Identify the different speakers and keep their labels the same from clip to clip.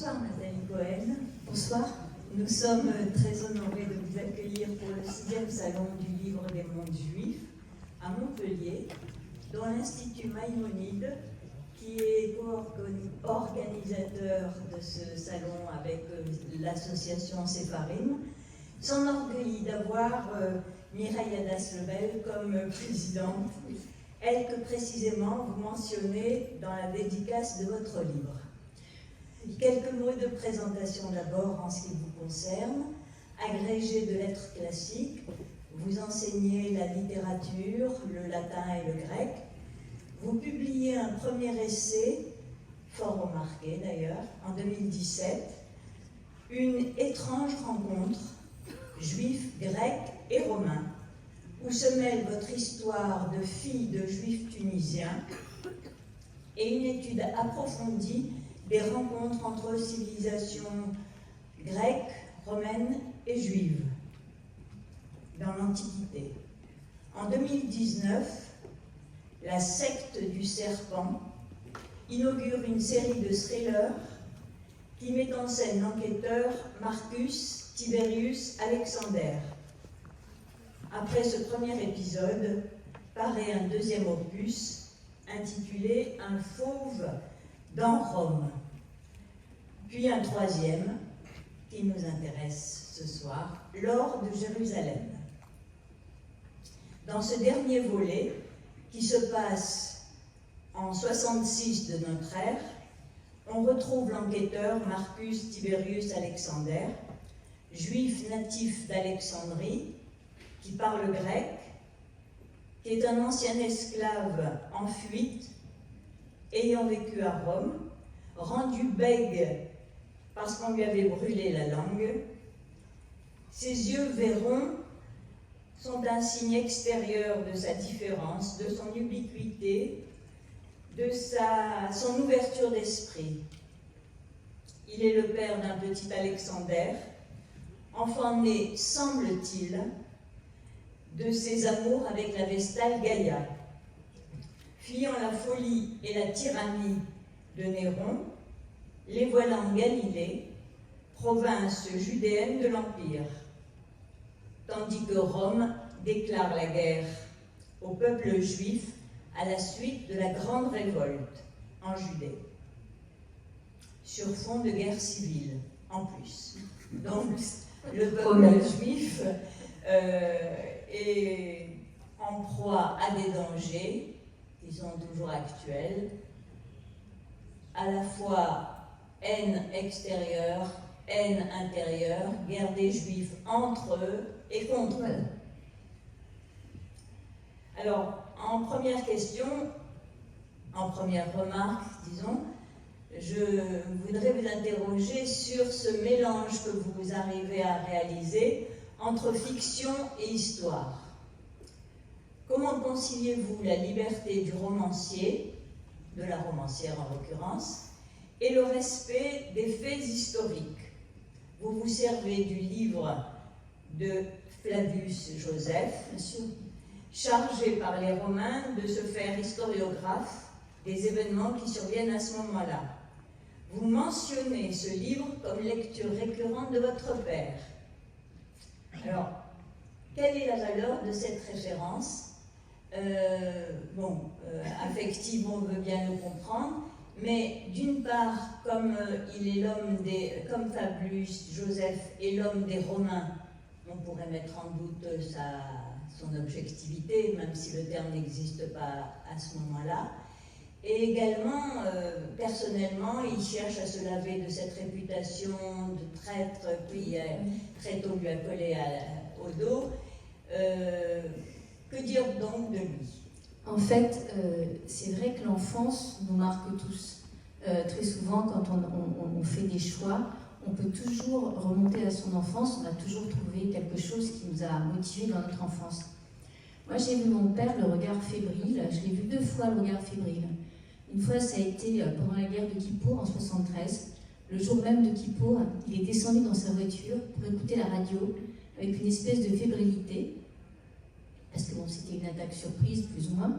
Speaker 1: Bonsoir Nathalie Cohen.
Speaker 2: Bonsoir.
Speaker 1: Nous sommes très honorés de vous accueillir pour le 6e Salon du Livre des Mondes Juifs à Montpellier, dans l'Institut Maïmonide, qui est organisateur de ce salon avec l'association Séparim, s'enorgueillit d'avoir Mireille Adas-Lebel comme présidente, elle que précisément vous mentionnez dans la dédicace de votre livre. Quelques mots de présentation d'abord en ce qui vous concerne. Agrégé de lettres classiques, vous enseignez la littérature, le latin et le grec. Vous publiez un premier essai, fort remarqué d'ailleurs, en 2017, Une étrange rencontre, juifs, grecs et romains, où se mêle votre histoire de fille de juifs tunisiens et une étude approfondie des rencontres entre civilisations grecques, romaines et juives dans l'Antiquité. En 2019, la secte du serpent inaugure une série de thrillers qui met en scène l'enquêteur Marcus Tiberius Alexander. Après ce premier épisode, paraît un deuxième opus intitulé Un fauve dans Rome, puis un troisième qui nous intéresse ce soir, L'or de Jérusalem. Dans ce dernier volet, qui se passe en 66 de notre ère, on retrouve l'enquêteur Marcus Tiberius Alexander, juif natif d'Alexandrie, qui parle grec, qui est un ancien esclave en fuite, ayant vécu à Rome, rendu bègue parce qu'on lui avait brûlé la langue. Ses yeux verrons sont un signe extérieur de sa différence, de son ubiquité, de son ouverture d'esprit. Il est le père d'un petit Alexander, enfant né, semble-t-il, de ses amours avec la Vestale Gaïa. Fuyant la folie et la tyrannie de Néron, les voilà en Galilée, province judéenne de l'Empire, tandis que Rome déclare la guerre au peuple juif à la suite de la grande révolte en Judée, sur fond de guerre civile en plus. Donc le peuple juif est en proie à des dangers qui sont toujours actuels, à la fois haine extérieure, haine intérieure, guerre des Juifs entre eux et contre eux. Alors, en première question, en première remarque, disons, je voudrais vous interroger sur ce mélange que vous arrivez à réaliser entre fiction et histoire. Comment conciliez-vous la liberté du romancier, de la romancière en l'occurrence, et le respect des faits historiques? Vous vous servez du livre de Flavius Joseph, chargé par les Romains de se faire historiographe des événements qui surviennent à ce moment-là. Vous mentionnez ce livre comme lecture récurrente de votre père. Alors, quelle est la valeur de cette référence? Affective, on veut bien le comprendre, mais d'une part, comme il est comme Fabius Joseph est l'homme des Romains, on pourrait mettre en doute son objectivité, même si le terme n'existe pas à ce moment-là. Et également, personnellement, il cherche à se laver de cette réputation de traître qui très tôt lui a collé au dos. Que dire donc de lui?
Speaker 2: En fait, c'est vrai que l'enfance nous marque tous. Très souvent, quand on fait des choix, on peut toujours remonter à son enfance, on a toujours trouvé quelque chose qui nous a motivés dans notre enfance. Moi, j'ai vu mon père, le regard fébrile, je l'ai vu 2 fois, le regard fébrile. Une fois, ça a été pendant la guerre de Kippour en 73. Le jour même de Kippour, il est descendu dans sa voiture pour écouter la radio avec une espèce de fébrilité, parce que bon, c'était une attaque surprise, plus ou moins.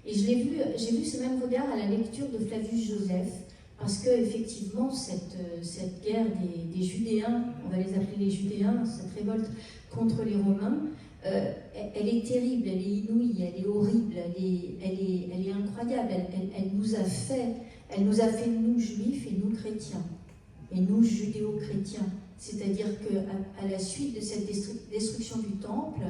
Speaker 2: Et j'ai vu ce même regard à la lecture de Flavius Joseph, parce que effectivement cette guerre des Judéens, on va les appeler les Judéens, cette révolte contre les Romains, elle est terrible, elle est inouïe, elle est horrible, elle est incroyable. Elle nous a fait nous juifs et nous chrétiens, et nous judéo-chrétiens. C'est-à-dire qu'à la suite de cette destruction du temple,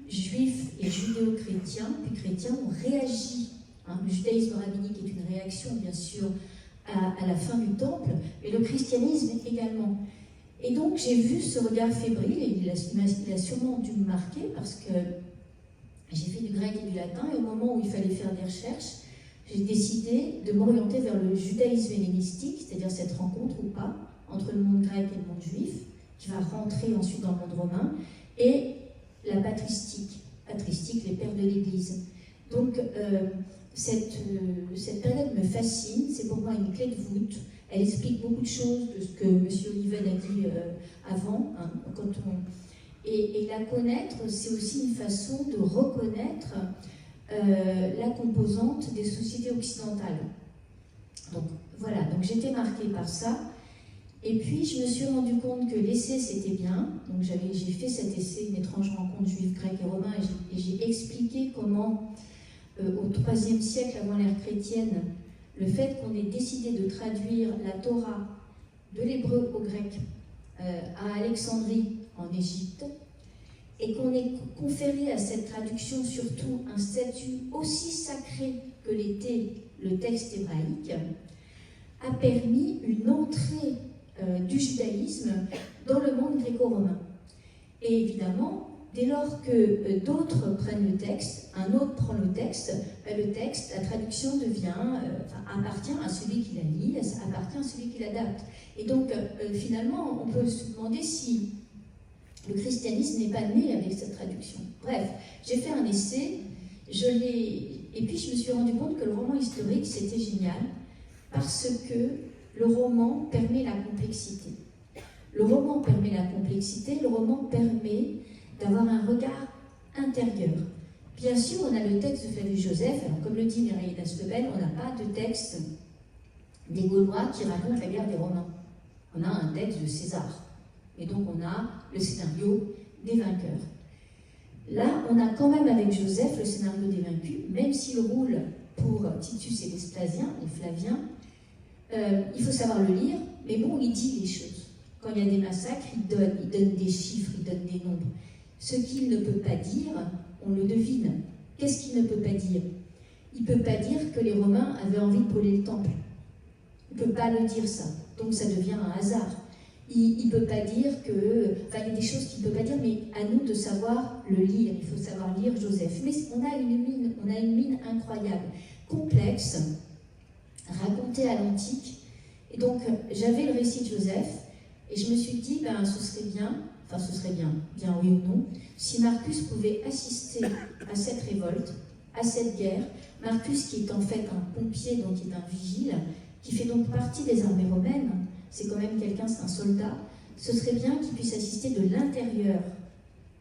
Speaker 2: juifs et judéo-chrétiens, puis chrétiens, ont réagi. Le judaïsme rabbinique est une réaction, bien sûr, à la fin du temple, mais le christianisme également. Et donc j'ai vu ce regard fébrile, et il a sûrement dû me marquer, parce que j'ai fait du grec et du latin, et au moment où il fallait faire des recherches, j'ai décidé de m'orienter vers le judaïsme hellénistique, c'est-à-dire cette rencontre ou pas entre le monde grec et le monde juif, qui va rentrer ensuite dans le monde romain, et la patristique, les pères de l'Église. Donc cette période me fascine, c'est pour moi une clé de voûte. Elle explique beaucoup de choses de ce que M. Oliven a dit avant. Et la connaître, c'est aussi une façon de reconnaître la composante des sociétés occidentales. Donc voilà, donc j'étais marquée par ça. Et puis je me suis rendu compte que l'essai c'était bien. Donc j'ai fait cet essai, Une étrange rencontre juive, grecque et romain, et j'ai expliqué comment, au IIIe siècle avant l'ère chrétienne, le fait qu'on ait décidé de traduire la Torah de l'hébreu au grec à Alexandrie en Égypte, et qu'on ait conféré à cette traduction surtout un statut aussi sacré que l'était le texte hébraïque, a permis une entrée du judaïsme dans le monde gréco-romain. Et évidemment, dès lors que d'autres prennent le texte, un autre prend le texte, la traduction appartient à celui qui la lit, appartient à celui qui l'adapte. Et donc, finalement, on peut se demander si le christianisme n'est pas né avec cette traduction. Bref, j'ai fait un essai, et puis je me suis rendu compte que le roman historique, c'était génial, parce que le roman permet la complexité. Le roman permet la complexité, le roman permet d'avoir un regard intérieur. Bien sûr, on a le texte de Flavius Joseph, alors comme le dit Mireille Dastlebel, on n'a pas de texte des Gaulois qui raconte la guerre des Romains. On a un texte de César. Et donc on a le scénario des vainqueurs. Là, on a quand même avec Joseph le scénario des vaincus, même s'il roule pour Titus et Vespasien, les Flaviens. Il faut savoir le lire, mais bon, il dit les choses. Quand il y a des massacres, il donne des chiffres, il donne des nombres. Ce qu'il ne peut pas dire, on le devine. Qu'est-ce qu'il ne peut pas dire? Il ne peut pas dire que les Romains avaient envie de brûler le temple. Il ne peut pas le dire ça. Donc ça devient un hasard. Il ne peut pas dire que... Enfin, il y a des choses qu'il ne peut pas dire, mais à nous de savoir le lire. Il faut savoir lire Joseph. Mais on a une mine incroyable, complexe, racontée à l'antique. Et donc, j'avais le récit de Joseph, et je me suis dit, ce serait bien, bien oui ou non, si Marcus pouvait assister à cette révolte, à cette guerre. Marcus, qui est en fait un pompier, donc qui est un vigile, qui fait donc partie des armées romaines, c'est quand même quelqu'un, c'est un soldat, ce serait bien qu'il puisse assister de l'intérieur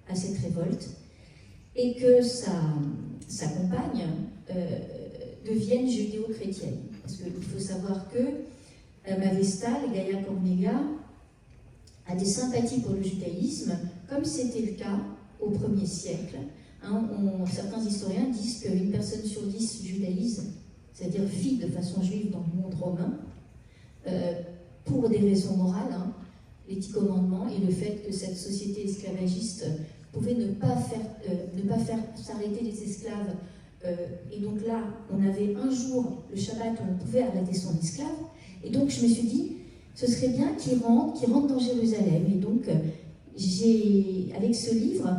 Speaker 2: à cette révolte, et que sa compagne devienne judéo-chrétienne. Parce qu'il faut savoir que Mavestale, Gaia Cornelia, a des sympathies pour le judaïsme, comme c'était le cas au 1er siècle. Certains historiens disent qu'une personne sur 10 judaïse, c'est-à-dire vit de façon juive dans le monde romain, pour des raisons morales, les 10 commandements et le fait que cette société esclavagiste pouvait ne pas faire s'arrêter les esclaves. Et donc là, on avait un jour, le Shabbat, où on pouvait arrêter son esclave. Et donc je me suis dit, ce serait bien qu'il rentre dans Jérusalem. Et donc, avec ce livre,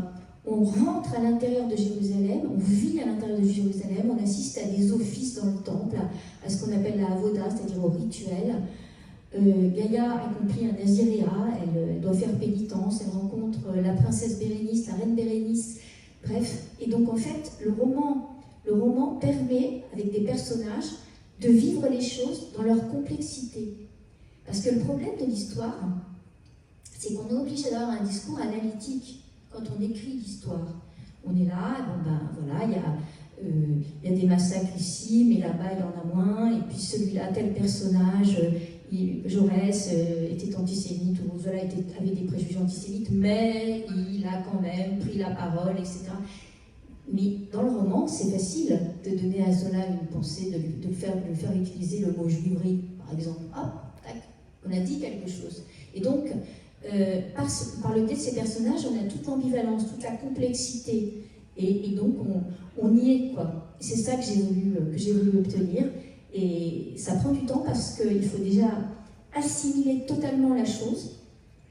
Speaker 2: on rentre à l'intérieur de Jérusalem, on vit à l'intérieur de Jérusalem, on assiste à des offices dans le temple, à ce qu'on appelle la avoda, c'est-à-dire au rituel. Gaïa accomplit un naziréat, elle doit faire pénitence, elle rencontre la princesse Bérénice, la reine Bérénice, bref. Et donc en fait, le roman permet, avec des personnages, de vivre les choses dans leur complexité. Parce que le problème de l'histoire, c'est qu'on est obligé d'avoir un discours analytique quand on écrit l'histoire. On est là, il y a y a des massacres ici, mais là-bas il y en a moins, et puis celui-là, tel personnage, Jaurès était antisémite, ou Zola avait des préjugés antisémites, mais il a quand même pris la parole, etc. Mais dans le roman, c'est facile de donner à Zola une pensée, de le faire utiliser le mot juiverie, par exemple. Hop, tac, on a dit quelque chose. Et donc, par le biais de ces personnages, on a toute l'ambivalence, toute la complexité. Et donc, on y est, quoi. C'est ça que j'ai voulu obtenir. Et ça prend du temps parce qu'il faut déjà assimiler totalement la chose.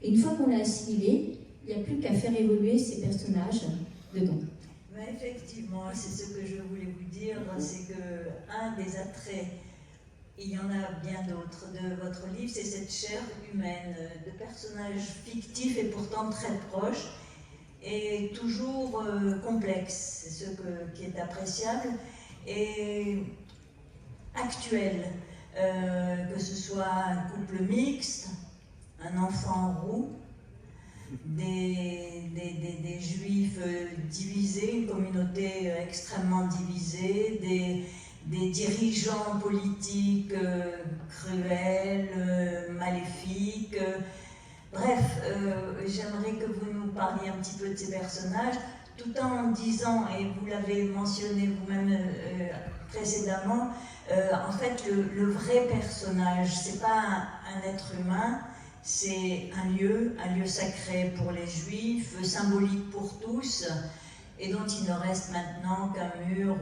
Speaker 2: Et une fois qu'on l'a assimilé, il n'y a plus qu'à faire évoluer ces personnages dedans.
Speaker 1: Mais effectivement, c'est ce que je voulais vous dire, c'est qu'un des attraits, il y en a bien d'autres, de votre livre, c'est cette chair humaine, de personnages fictifs et pourtant très proches, et toujours complexe, c'est ce qui est appréciable, et actuel, que ce soit un couple mixte, un enfant roux, des juifs divisés, une communauté extrêmement divisée, des dirigeants politiques cruels, maléfiques. Bref, j'aimerais que vous nous parliez un petit peu de ces personnages, tout en disant, et vous l'avez mentionné vous-même précédemment, en fait, le vrai personnage, c'est pas un être humain, c'est un lieu sacré pour les Juifs, symbolique pour tous, et dont il ne reste maintenant qu'un mur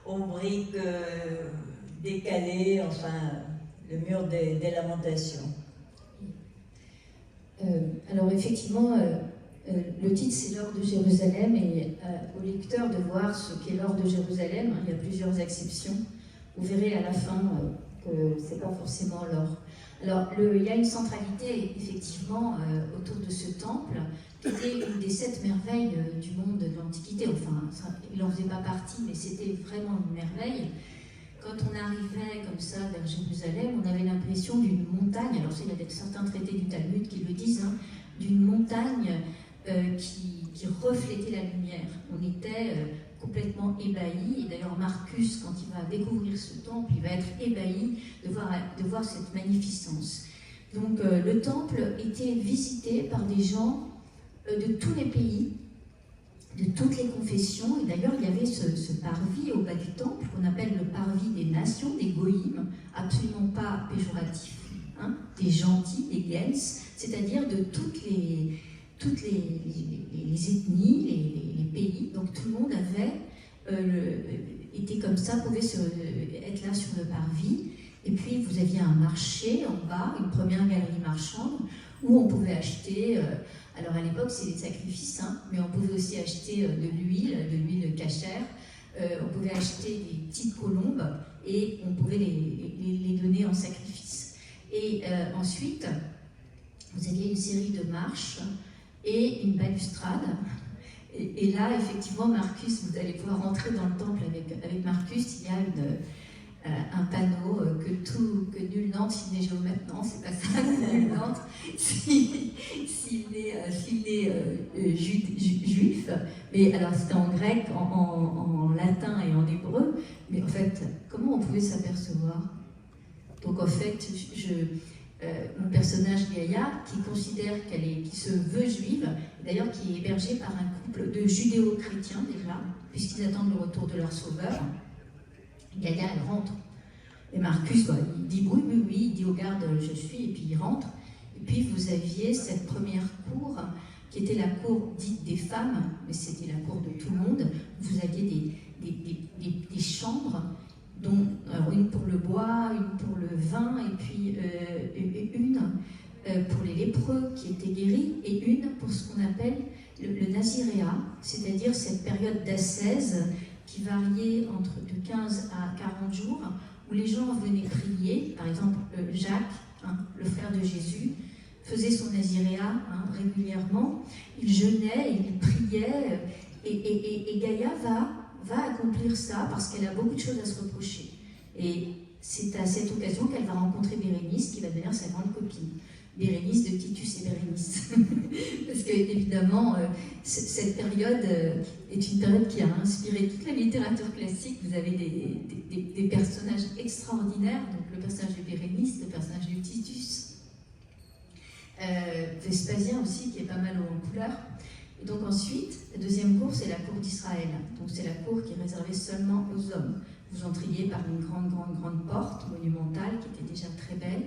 Speaker 1: aux briques décalées, enfin, le mur des lamentations.
Speaker 2: Alors effectivement, le titre c'est l'or de Jérusalem, et au lecteur de voir ce qu'est l'or de Jérusalem, il y a plusieurs exceptions. Vous verrez à la fin que c'est pas forcément l'or. Alors il y a une centralité effectivement autour de ce temple, qui était une des 7 merveilles du monde de l'Antiquité. Enfin, il n'en faisait pas partie, mais c'était vraiment une merveille. Quand on arrivait comme ça vers Jérusalem, on avait l'impression d'une montagne, alors il y a certains traités du Talmud qui le disent, hein, d'une montagne qui reflétait la lumière. On était complètement ébahis, et d'ailleurs Marcus, quand il va découvrir ce temple, il va être ébahi de voir cette magnificence. Donc le temple était visité par des gens de tous les pays, de toutes les confessions, et d'ailleurs il y avait ce parvis au bas du temple qu'on appelle le parvis des nations, des goïms, absolument pas péjoratif, hein, des gentils, des gens, c'est-à-dire de toutes les ethnies, les pays, donc tout le monde était comme ça, pouvait être là sur le parvis. Et puis vous aviez un marché en bas, une première galerie marchande, où on pouvait acheter, alors à l'époque c'est des sacrifices, hein, mais on pouvait aussi acheter de l'huile cachère, on pouvait acheter des petites colombes, et on pouvait les donner en sacrifice. Et ensuite, vous aviez une série de marches, et une balustrade. Et là, effectivement, Marcus, vous allez pouvoir rentrer dans le temple avec Marcus. Il y a un panneau que nul n'entre s'il est géomètre. Non, c'est pas ça, nul n'entre s'il est juif. Mais alors, c'était en grec, en latin et en hébreu. Mais en fait, comment on pouvait s'apercevoir? Donc, en fait, mon personnage Gaïa, qui considère qui se veut juive, d'ailleurs qui est hébergé par un couple de judéo-chrétiens déjà, puisqu'ils attendent le retour de leur sauveur. Gaïa, elle rentre. Et Marcus, il dit oui, il dit au garde, je suis, et puis il rentre. Et puis vous aviez cette première cour, qui était la cour dite des femmes, mais c'était la cour de tout le monde. Vous aviez des chambres, dont une pour le bois, une pour le vin, et puis une pour les lépreux qui étaient guéris, et une pour ce qu'on appelle le naziréat, c'est-à-dire cette période d'ascèse qui variait de 15 à 40 jours, où les gens venaient prier. Par exemple, Jacques, hein, le frère de Jésus, faisait son naziréat régulièrement, il jeûnait, il priait, et Gaïa va accomplir ça parce qu'elle a beaucoup de choses à se reprocher. Et c'est à cette occasion qu'elle va rencontrer Bérénice, qui va devenir sa grande copine. Bérénice de Titus et Bérénice. Parce que, évidemment, cette période est une période qui a inspiré toute la littérature classique. Vous avez des personnages extraordinaires, donc le personnage de Bérénice, le personnage de Titus, Vespasien aussi, qui est pas mal en couleur. Et donc ensuite, la deuxième cour, c'est la cour d'Israël. Donc c'est la cour qui est réservée seulement aux hommes. Vous entriez par une grande porte monumentale qui était déjà très belle.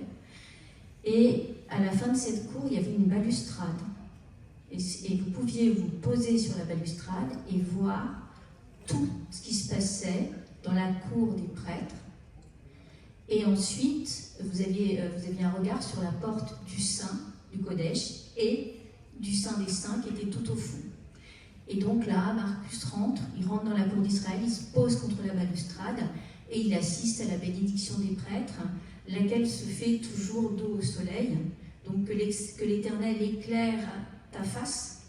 Speaker 2: Et à la fin de cette cour, il y avait une balustrade. Et vous pouviez vous poser sur la balustrade et voir tout ce qui se passait dans la cour des prêtres. Et ensuite, vous aviez un regard sur la porte du Saint, du Kodesh, et du Saint des Saints qui était tout au fond. Et donc là, Marcus il rentre dans la cour d'Israël, il se pose contre la balustrade et il assiste à la bénédiction des prêtres, laquelle se fait toujours dos au soleil. Donc que l'Éternel éclaire ta face,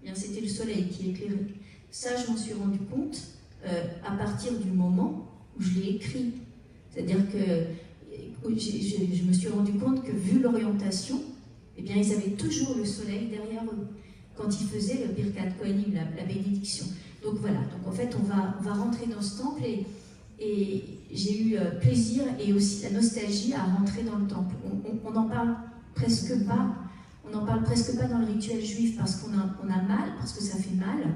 Speaker 2: eh bien c'était le soleil qui éclairait. Ça, je m'en suis rendu compte à partir du moment où je l'ai écrit. C'est-à-dire que je me suis rendu compte que, vu l'orientation, eh bien, ils avaient toujours le soleil derrière eux quand ils faisaient le Birkat Kohanim, la bénédiction. Donc voilà, donc en fait, on va rentrer dans ce temple et j'ai eu plaisir et aussi la nostalgie à rentrer dans le temple. On n'en parle presque pas. On n'en parle presque pas dans le rituel juif parce qu'on a mal, parce que ça fait mal.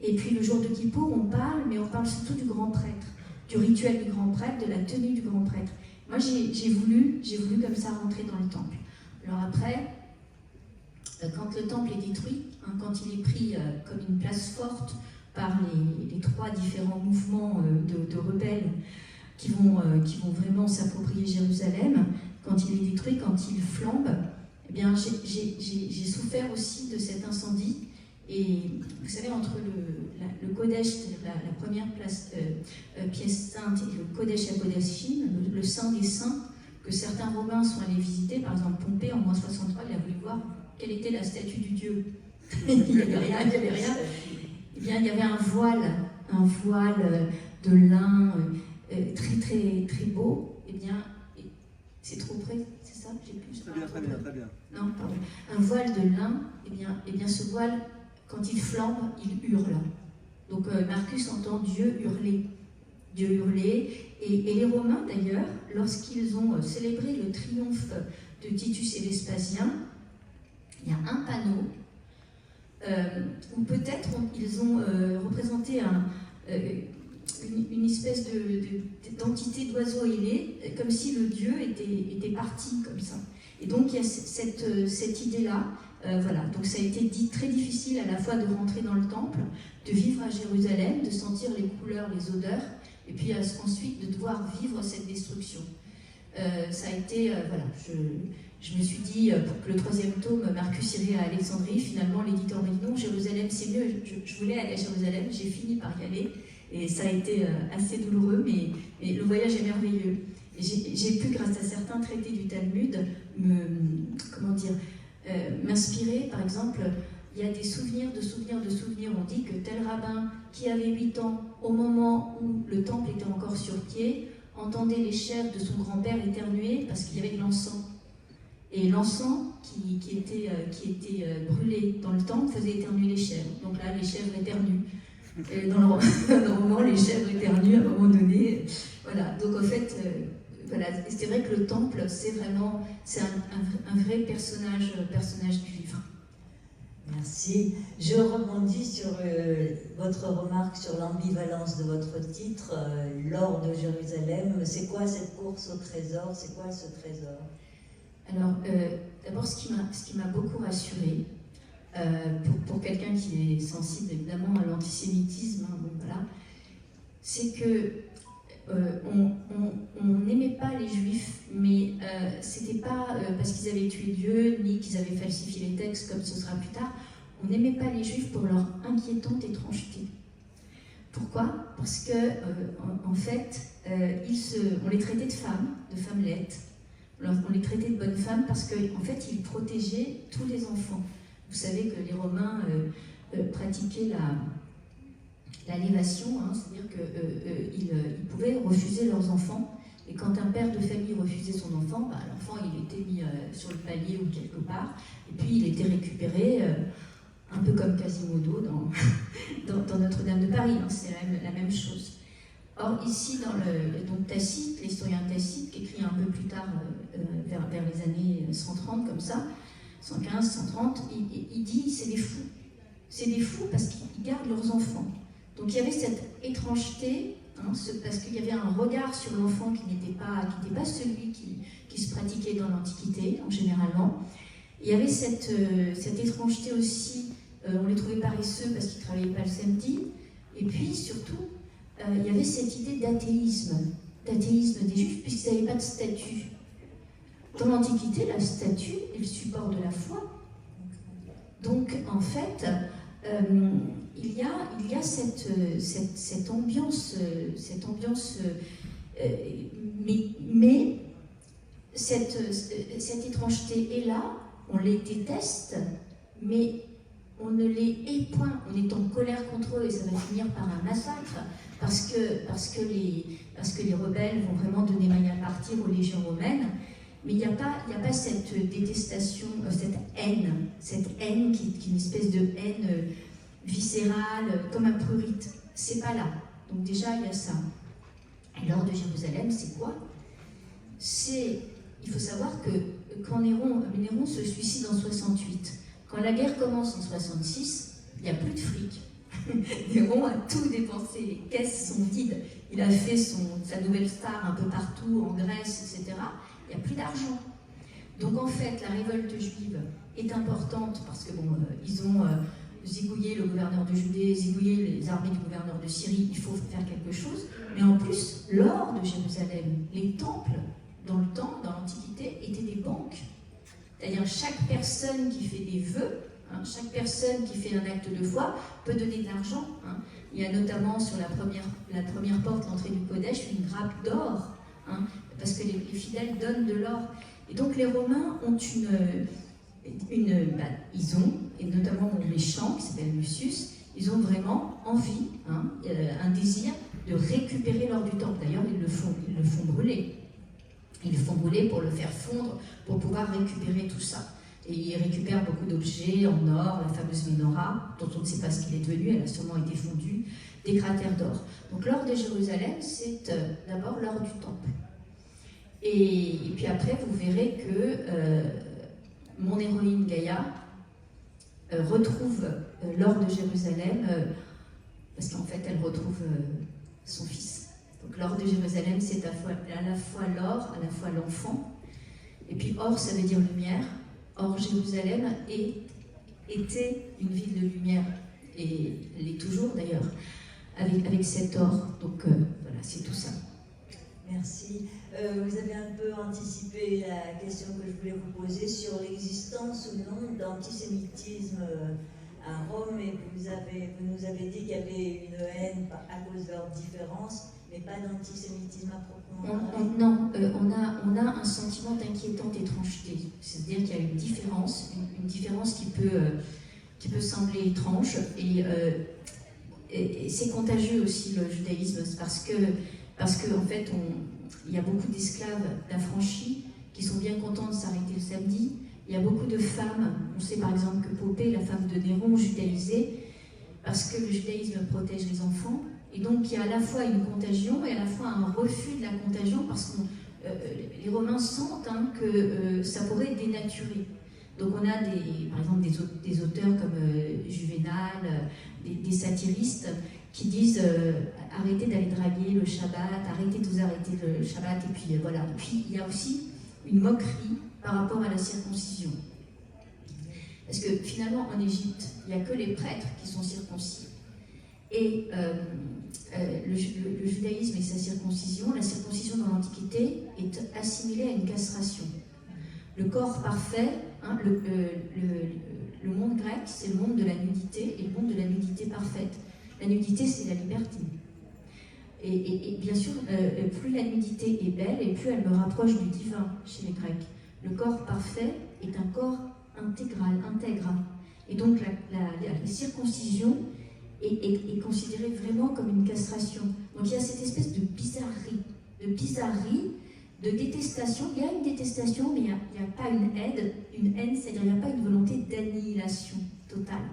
Speaker 2: Et puis le jour de Kippour, on parle, mais on parle surtout du grand prêtre, du rituel du grand prêtre, de la tenue du grand prêtre. Moi, j'ai voulu comme ça rentrer dans le temple. Alors après, quand le temple est détruit, quand il est pris comme une place forte par les trois différents mouvements de rebelles qui vont vraiment s'approprier Jérusalem, quand il est détruit, quand il flambe, eh bien, j'ai souffert aussi de cet incendie. Et vous savez, entre le Kodesh, c'est-à-dire la première pièce sainte, et le Kodesh HaKodashim, le Saint des Saints, que certains Romains sont allés visiter, par exemple Pompée en moins 63, il a voulu voir quelle était la statue du dieu. Il n'y avait rien. Eh bien, il y avait un voile de lin très très très beau. Eh bien, c'est trop près, c'est ça? J'ai plus.
Speaker 3: Très bien.
Speaker 2: Non, pardon. Un voile de lin. Eh bien, ce voile, quand il flambe, il hurle. Donc Marcus entend Dieu hurler. Et les Romains, d'ailleurs, lorsqu'ils ont célébré le triomphe de Titus et Vespasien, il y a un panneau où peut-être ils ont représenté une espèce d'entité d'oiseau ailé, comme si le dieu était parti comme ça. Et donc il y a cette idée-là. Voilà, donc ça a été très difficile à la fois de rentrer dans le temple, de vivre à Jérusalem, de sentir les couleurs, les odeurs, et puis ensuite de devoir vivre cette destruction. Ça a été, voilà, je me suis dit, pour que le troisième tome, Marcus irait à Alexandrie, finalement l'éditeur m'a dit non, Jérusalem c'est mieux, je voulais aller à Jérusalem, j'ai fini par y aller, et ça a été assez douloureux, mais le voyage est merveilleux. J'ai pu, grâce à certains traités du Talmud, m'inspirer. Par exemple, il y a des souvenirs. On dit que tel rabbin qui avait 8 ans, au moment où le temple était encore sur pied, entendait les chèvres de son grand-père éternuer parce qu'il y avait de l'encens. Et l'encens qui était brûlé dans le temple faisait éternuer les chèvres. Donc là, les chèvres éternuent. Et dans le roman, les chèvres éternuent à un moment donné. Voilà. Donc en fait, voilà, c'est vrai que le temple, c'est un vrai personnage du livre.
Speaker 1: Merci. Je rebondis sur votre remarque sur l'ambivalence de votre titre, l'or de Jérusalem. C'est quoi cette course au trésor? C'est quoi ce trésor?
Speaker 2: Alors, d'abord, ce qui m'a beaucoup rassurée, pour quelqu'un qui est sensible évidemment à l'antisémitisme, bon, voilà, c'est que on n'aimait pas les Juifs, mais c'était pas parce qu'ils avaient tué Dieu, ni qu'ils avaient falsifié les textes, comme ce sera plus tard. On n'aimait pas les Juifs pour leur inquiétante étrangeté. Pourquoi? Parce que, en fait, on les traitait de femmelettes. On les traitait de bonnes femmes parce qu'en fait, ils protégeaient tous les enfants. Vous savez que les Romains pratiquaient la lévation, hein, c'est-à-dire qu'ils pouvaient refuser leurs enfants Et quand un père de famille refusait son enfant, bah, l'enfant il était mis sur le palier ou quelque part, et puis il était récupéré, un peu comme Quasimodo dans Notre-Dame de Paris, hein, c'est la même chose. Or ici, donc Tacite, l'historien Tacite, qui écrit un peu plus tard, vers les années 130 comme ça, 115, 130, il dit c'est des fous. C'est des fous parce qu'ils gardent leurs enfants. Donc il y avait cette étrangeté, hein, parce qu'il y avait un regard sur l'enfant qui n'était pas celui qui se pratiquait dans l'Antiquité, en généralement. Il y avait cette étrangeté aussi, on les trouvait paresseux parce qu'ils ne travaillaient pas le samedi, et puis surtout, il y avait cette idée d'athéisme des Juifs, puisqu'ils n'avaient pas de statut. Dans l'Antiquité, la statue est le support de la foi. Donc, en fait, il y a cette ambiance, mais cette étrangeté est là, on les déteste, mais on ne les hait point, on est en colère contre eux et ça va finir par un massacre, parce que les rebelles vont vraiment donner maille à partir aux légions romaines. Mais il n'y a pas cette détestation, cette haine qui est une espèce de haine viscérale, comme un prurite. C'est pas là. Donc déjà, il y a ça. Et l'ordre de Jérusalem, c'est quoi? Il faut savoir que quand Néron se suicide en 68, quand la guerre commence en 66, il n'y a plus de fric. Néron a tout dépensé, les caisses sont vides. Il a fait sa nouvelle star un peu partout, en Grèce, etc. Il n'y a plus d'argent. Donc en fait, la révolte juive est importante parce que ils ont zigouillé le gouverneur de Judée, zigouillé les armées du gouverneur de Syrie, il faut faire quelque chose. Mais en plus, l'or de Jérusalem, les temples, dans l'Antiquité, étaient des banques. C'est-à-dire chaque personne qui fait des vœux, chaque personne qui fait un acte de foi peut donner de l'argent. Il y a notamment sur la première porte, l'entrée du Kodesh, une grappe d'or, parce que les fidèles donnent de l'or. Et donc les Romains ont ils ont, et notamment mon méchant qui s'appelle Lucius, ils ont vraiment envie, un désir de récupérer l'or du temple. D'ailleurs, ils le font brûler. Ils le font brûler pour le faire fondre, pour pouvoir récupérer tout ça. Et ils récupèrent beaucoup d'objets en or, la fameuse menorah, dont on ne sait pas ce qu'il est devenu, elle a sûrement été fondue, des cratères d'or. Donc l'or de Jérusalem, c'est d'abord l'or du temple. Et puis après, vous verrez que mon héroïne Gaïa retrouve l'or de Jérusalem, parce qu'en fait, elle retrouve son fils. Donc l'or de Jérusalem, c'est à la fois l'or, à la fois l'enfant. Et puis or, ça veut dire lumière. Or, Jérusalem était une ville de lumière, et elle est toujours d'ailleurs, avec cet or. Donc voilà, c'est tout ça.
Speaker 1: Merci. Vous avez un peu anticipé la question que je voulais vous poser sur l'existence ou non d'antisémitisme à Rome, et vous nous avez dit qu'il y avait une haine à cause de leur différence, mais pas d'antisémitisme à proprement parler.
Speaker 2: Non, on a un sentiment d'inquiétante étrangeté. C'est-à-dire qu'il y a une différence qui peut sembler étrange, et c'est contagieux aussi le judaïsme, parce que en fait, il y a beaucoup d'esclaves d'affranchis qui sont bien contents de s'arrêter le samedi. Il y a beaucoup de femmes, on sait par exemple que Poppée, la femme de Néron, judaïsée, parce que le judaïsme protège les enfants. Et donc, il y a à la fois une contagion et à la fois un refus de la contagion, parce que les Romains sentent que ça pourrait dénaturer. Donc, on a par exemple des auteurs comme Juvénal, des satiristes, qui disent arrêtez d'aller draguer le Shabbat, arrêtez de vous arrêter le Shabbat, et puis voilà. Et puis, il y a aussi une moquerie par rapport à la circoncision. Parce que finalement, en Égypte, il n'y a que les prêtres qui sont circoncis. Et le judaïsme et sa circoncision, la circoncision dans l'Antiquité est assimilée à une castration. Le corps parfait, le monde grec, c'est le monde de la nudité, et le monde de la nudité parfaite. La nudité, c'est la liberté. Et bien sûr, plus la nudité est belle, et plus elle me rapproche du divin chez les Grecs. Le corps parfait est un corps intègre. Et donc la circoncision est considérée vraiment comme une castration. Donc il y a cette espèce de bizarrerie de bizarrerie, de détestation. Il y a une détestation, mais il n'y a pas une haine, c'est-à-dire il n'y a pas une volonté d'annihilation totale.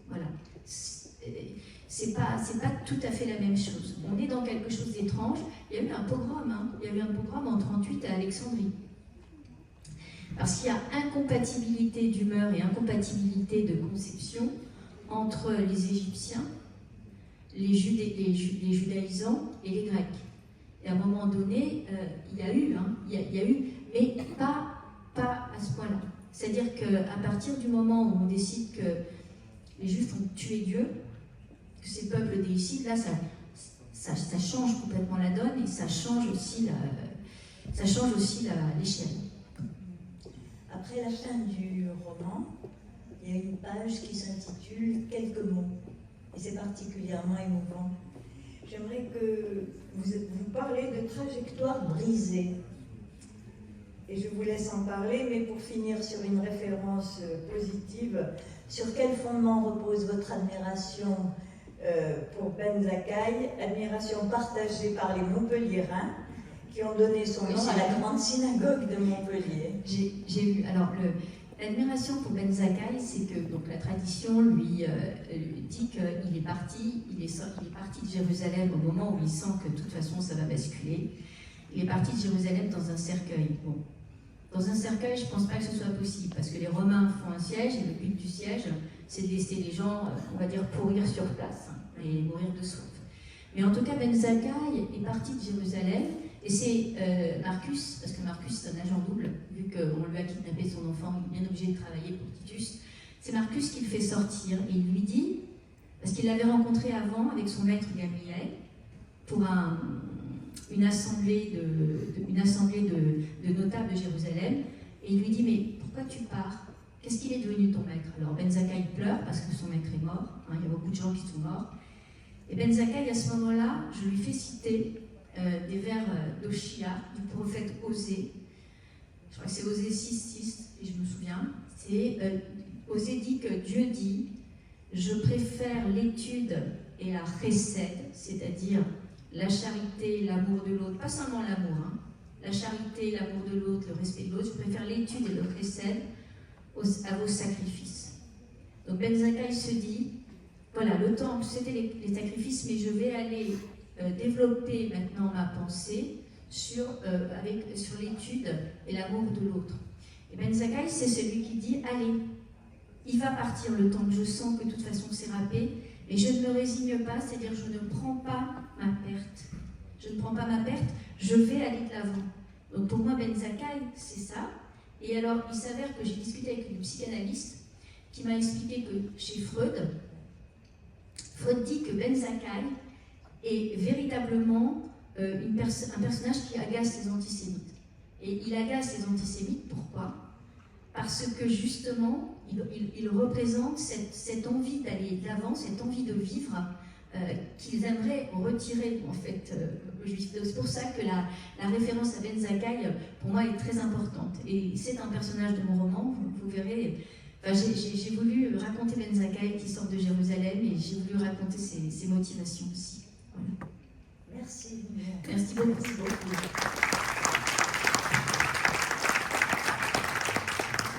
Speaker 2: Voilà. C'est pas tout à fait la même chose. On est dans quelque chose d'étrange. Il y a eu un pogrom, il y a eu un pogrom en 1938 à Alexandrie. Parce qu'il y a incompatibilité d'humeur et incompatibilité de conception entre les Égyptiens, les judaïsants et les Grecs. Et à un moment donné, il y a eu, mais pas à ce point-là. C'est-à-dire qu'à partir du moment où on décide que les Juifs ont tué Dieu, que ces peuples déicident, là, ça change complètement la donne et ça change aussi l'échelle.
Speaker 1: Après la fin du roman, il y a une page qui s'intitule « Quelques mots ». Et c'est particulièrement émouvant. J'aimerais que vous parlez de trajectoire brisée. Et je vous laisse en parler, mais pour finir sur une référence positive, sur quel fondement repose votre admiration pour Ben Zakkai, admiration partagée par les Montpelliérains, qui ont donné son nom à la grande synagogue de Montpellier.
Speaker 2: J'ai eu, alors l'admiration pour Ben Zakkai, c'est que donc, la tradition lui dit qu'il est parti, il est parti de Jérusalem au moment où il sent que de toute façon ça va basculer. Il est parti de Jérusalem dans un cercueil. Bon. Dans un cercueil, je ne pense pas que ce soit possible, parce que les Romains font un siège, et le but du siège, c'est de laisser les gens, on va dire, pourrir sur place, et mourir de soif. Mais en tout cas, Ben Zakkai est parti de Jérusalem, et c'est Marcus, parce que Marcus c'est un agent double, vu qu'on lui a kidnappé son enfant, il est bien obligé de travailler pour Titus. C'est Marcus qui le fait sortir, et il lui dit, parce qu'il l'avait rencontré avant avec son maître Gamliel, pour une assemblée de notables de Jérusalem, et il lui dit, mais pourquoi tu pars? Qu'est-ce qu'il est devenu ton maître? Alors Ben Zakkai pleure parce que son maître est mort, il y a beaucoup de gens qui sont morts, et Ben Zakkai à ce moment-là, je lui fais citer des vers d'Oshia, du prophète Osée, je crois que c'est Osée 6:6, et je me souviens, c'est Osée dit que Dieu dit, je préfère l'étude et la chesed, c'est-à-dire la charité, l'amour de l'autre, pas seulement l'amour, la charité, l'amour de l'autre, le respect de l'autre, je préfère l'étude et le chesed à vos sacrifices. Donc Ben Zakkai se dit, voilà, le temple, c'était les sacrifices, mais je vais aller développer maintenant ma pensée sur l'étude et l'amour de l'autre. Et Ben Zakkai, c'est celui qui dit, allez, il va partir le temple, je sens que de toute façon c'est râpé, mais je ne me résigne pas, c'est-à-dire je ne prends pas ma perte. Je ne prends pas ma perte, je vais aller de l'avant. Donc pour moi, Ben Zakkai, c'est ça. Et alors, il s'avère que j'ai discuté avec une psychanalyste qui m'a expliqué que chez Freud dit que Ben Zakkai est véritablement un personnage qui agace les antisémites. Et il agace les antisémites, pourquoi? Parce que justement, il représente cette envie d'aller de l'avant, cette envie de vivre qu'ils aimeraient retirer en fait aux Juifs. C'est pour ça que la référence à Ben Zakkai, pour moi, est très importante. Et c'est un personnage de mon roman, vous verrez. J'ai voulu raconter Ben Zakkai qui sort de Jérusalem et j'ai voulu raconter ses motivations aussi. Voilà.
Speaker 1: Merci.
Speaker 2: Merci beaucoup.